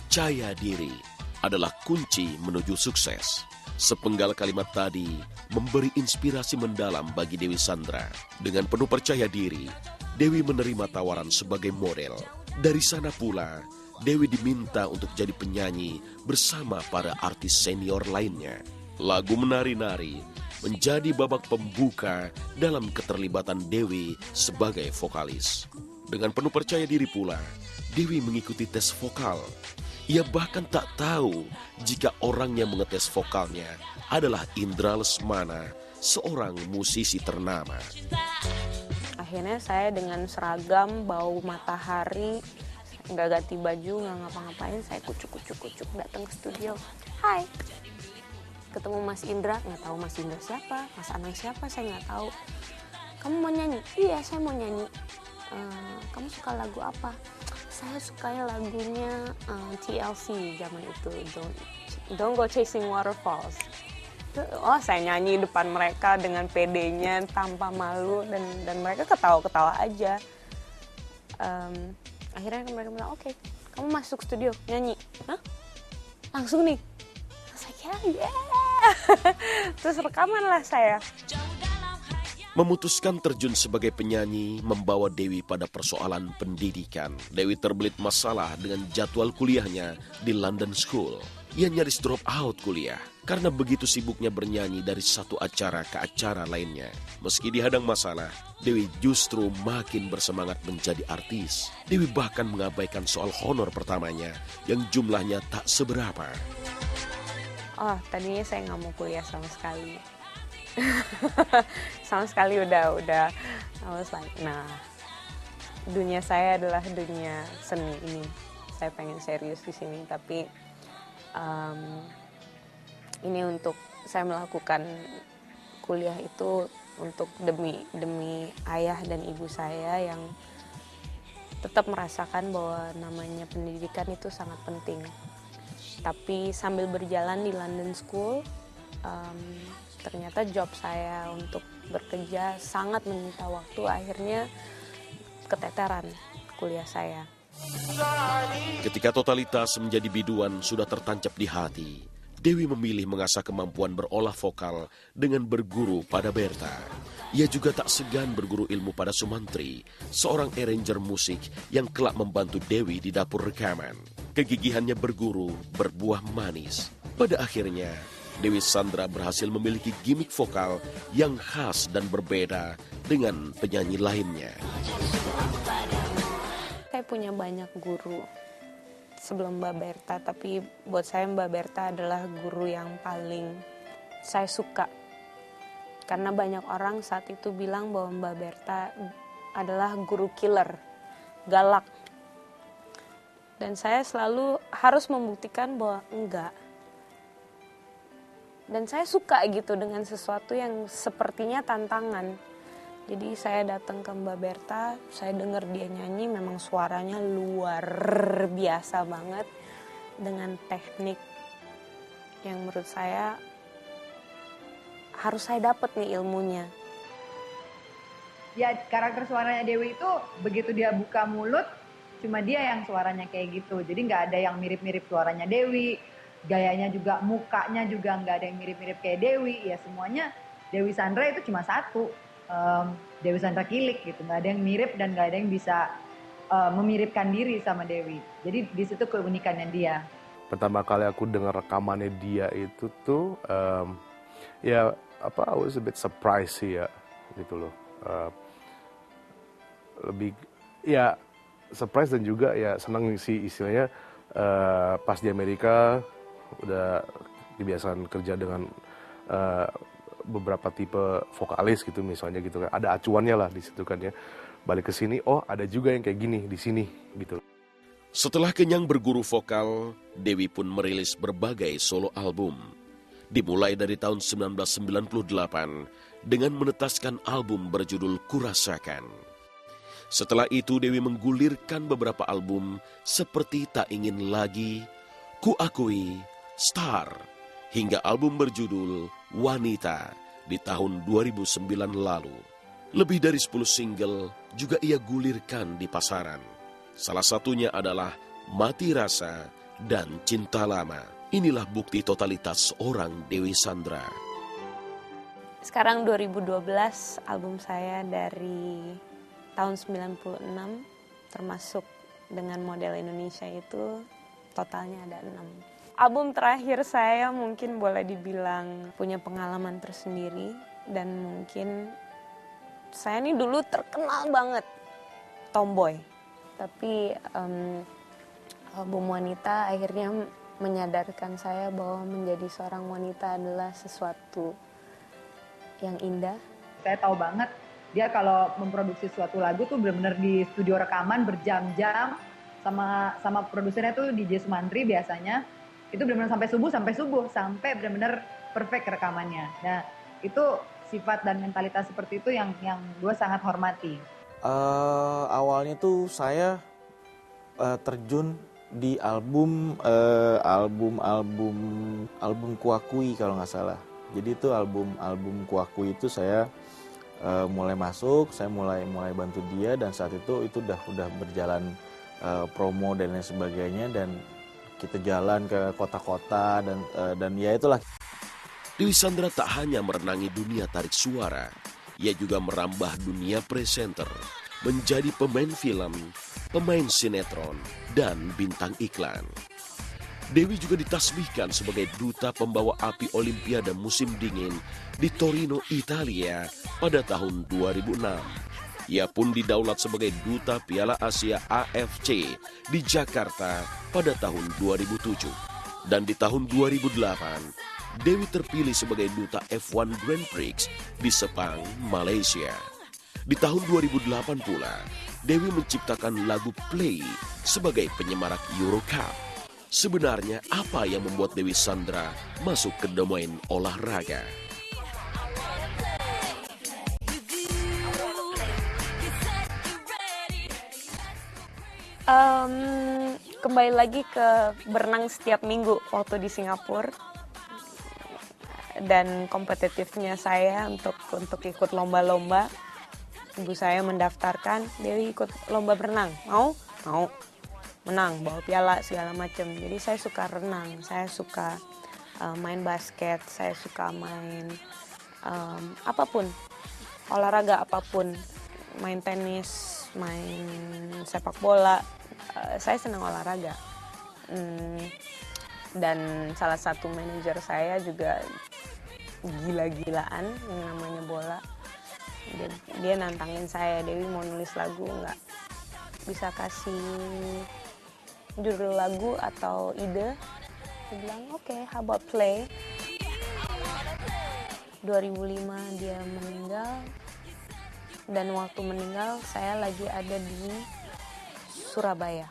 Percaya diri adalah kunci menuju sukses. Sepenggal kalimat tadi memberi inspirasi mendalam bagi Dewi Sandra. Dengan penuh percaya diri, Dewi menerima tawaran sebagai model. Dari sana pula, Dewi diminta untuk jadi penyanyi bersama para artis senior lainnya. Lagu Menari-Nari menjadi babak pembuka dalam keterlibatan Dewi sebagai vokalis. Dengan penuh percaya diri pula, Dewi mengikuti tes vokal. Ia bahkan tak tahu jika orang yang mengetes vokalnya adalah Indra Lesmana, seorang musisi ternama. Akhirnya saya dengan seragam, bau matahari, nggak ganti baju, nggak ngapa-ngapain, saya kucuk-kucuk datang ke studio. Hai, ketemu Mas Indra, nggak tahu Mas Indra siapa, Mas Anang siapa, saya nggak tahu. Kamu mau nyanyi? Iya, saya mau nyanyi. Kamu suka lagu apa? Saya sukanya lagunya TLC zaman itu, Don't Go Chasing Waterfalls. Oh, saya nyanyi depan mereka dengan pedenya tanpa malu, dan mereka ketawa-ketawa aja. Akhirnya mereka bilang, oke, kamu masuk studio nyanyi. Hah? Langsung nih? Saya kira yeah. Terus rekaman lah saya. Memutuskan terjun sebagai penyanyi membawa Dewi pada persoalan pendidikan. Dewi terbelit masalah dengan jadwal kuliahnya di London School. Ia nyaris drop out kuliah karena begitu sibuknya bernyanyi dari satu acara ke acara lainnya. Meski dihadang masalah, Dewi justru makin bersemangat menjadi artis. Dewi bahkan mengabaikan soal honor pertamanya yang jumlahnya tak seberapa. Oh, tadinya saya nggak mau kuliah sama sekali. Sama sekali udah I was like, nah, dunia saya adalah dunia seni ini. Saya pengen serius di sini, tapi ini untuk saya melakukan kuliah itu untuk demi ayah dan ibu saya yang tetap merasakan bahwa namanya pendidikan itu sangat penting. Tapi sambil berjalan di London School, ternyata job saya untuk bekerja sangat menyita waktu. Akhirnya keteteran kuliah saya. Ketika totalitas menjadi biduan sudah tertancap di hati, Dewi memilih mengasah kemampuan berolah vokal dengan berguru pada Berta. Ia juga tak segan berguru ilmu pada Sumantri, seorang arranger musik yang kelak membantu Dewi di dapur rekaman. Kegigihannya berguru berbuah manis. Pada akhirnya, Dewi Sandra berhasil memiliki gimmick vokal yang khas dan berbeda dengan penyanyi lainnya. Saya punya banyak guru sebelum Mbak Berta, tapi buat saya Mbak Berta adalah guru yang paling saya suka. Karena banyak orang saat itu bilang bahwa Mbak Berta adalah guru killer, galak. Dan saya selalu harus membuktikan bahwa enggak. Dan saya suka gitu dengan sesuatu yang sepertinya tantangan. Jadi saya datang ke Mbak Berta, saya dengar dia nyanyi, memang suaranya luar biasa banget. Dengan teknik yang menurut saya harus saya dapat nih ilmunya. Ya, karakter suaranya Dewi itu begitu dia buka mulut, cuma dia yang suaranya kayak gitu. Jadi nggak ada yang mirip-mirip suaranya Dewi. Gayanya juga, mukanya juga nggak ada yang mirip-mirip kayak Dewi. Ya semuanya Dewi Sandra itu cuma satu. Dewi Sandra Kilik gitu. Nggak ada yang mirip dan nggak ada yang bisa memiripkan diri sama Dewi. Jadi di situ keunikannya dia. Pertama kali aku dengar rekamannya dia itu tuh, I was a bit surprised sih ya, gitu loh. Lebih, ya surprise dan juga ya senang sih istilahnya. Pas di Amerika udah kebiasaan kerja dengan beberapa tipe vokalis gitu misalnya gitu kan, ada acuannya lah di situ kan ya. Balik ke sini, oh ada juga yang kayak gini di sini gitu. Setelah kenyang berguru vokal, Dewi pun merilis berbagai solo album. Dimulai dari tahun 1998 dengan menetaskan album berjudul Kurasakan. Setelah itu Dewi menggulirkan beberapa album seperti Tak Ingin Lagi, Ku Akui, Star, hingga album berjudul Wanita di tahun 2009 lalu. Lebih dari 10 single juga ia gulirkan di pasaran. Salah satunya adalah Mati Rasa dan cinta lama. Inilah bukti totalitas seorang Dewi Sandra. Sekarang 2012, album saya dari tahun 96, termasuk dengan model Indonesia itu totalnya ada 6. Album terakhir saya mungkin boleh dibilang punya pengalaman tersendiri, dan mungkin saya ini dulu terkenal banget tomboy. Tapi album Wanita akhirnya menyadarkan saya bahwa menjadi seorang wanita adalah sesuatu yang indah. Saya tahu banget dia kalau memproduksi suatu lagu tuh benar-benar di studio rekaman berjam-jam sama produsernya tuh DJ Sumantri biasanya. Itu benar-benar sampai subuh sampai benar-benar perfect rekamannya. Nah, itu sifat dan mentalitas seperti itu yang gue sangat hormati. Awalnya tuh saya terjun di album Kuakui kalau nggak salah. Jadi itu album Kuakui itu saya mulai masuk, saya mulai bantu dia, dan saat itu udah berjalan promo dan lain sebagainya, dan kita jalan ke kota-kota dan ya itulah. Dewi Sandra tak hanya merenangi dunia tarik suara, ia juga merambah dunia presenter, menjadi pemain film, pemain sinetron, dan bintang iklan. Dewi juga ditasbihkan sebagai duta pembawa api Olimpiade musim dingin di Torino, Italia pada tahun 2006. Ia pun didaulat sebagai duta Piala Asia AFC di Jakarta pada tahun 2007. Dan di tahun 2008, Dewi terpilih sebagai duta F1 Grand Prix di Sepang, Malaysia. Di tahun 2008 pula, Dewi menciptakan lagu Play sebagai penyemarak Euro Cup. Sebenarnya apa yang membuat Dewi Sandra masuk ke domain olahraga? Kembali lagi ke berenang setiap minggu waktu di Singapura, dan kompetitifnya saya untuk ikut lomba-lomba. Ibu saya mendaftarkan, Dewi ikut lomba berenang, mau menang, bawa piala segala macam. Jadi saya suka renang, saya suka main basket, saya suka main apapun, olahraga apapun, main tenis, main sepak bola. Saya senang olahraga. Dan salah satu manajer saya juga gila-gilaan yang namanya bola. Dia nantangin saya, Dewi mau nulis lagu nggak? Bisa kasih judul lagu atau ide? Saya bilang oke, how about Play. 2005 dia meninggal, dan waktu meninggal saya lagi ada di Surabaya.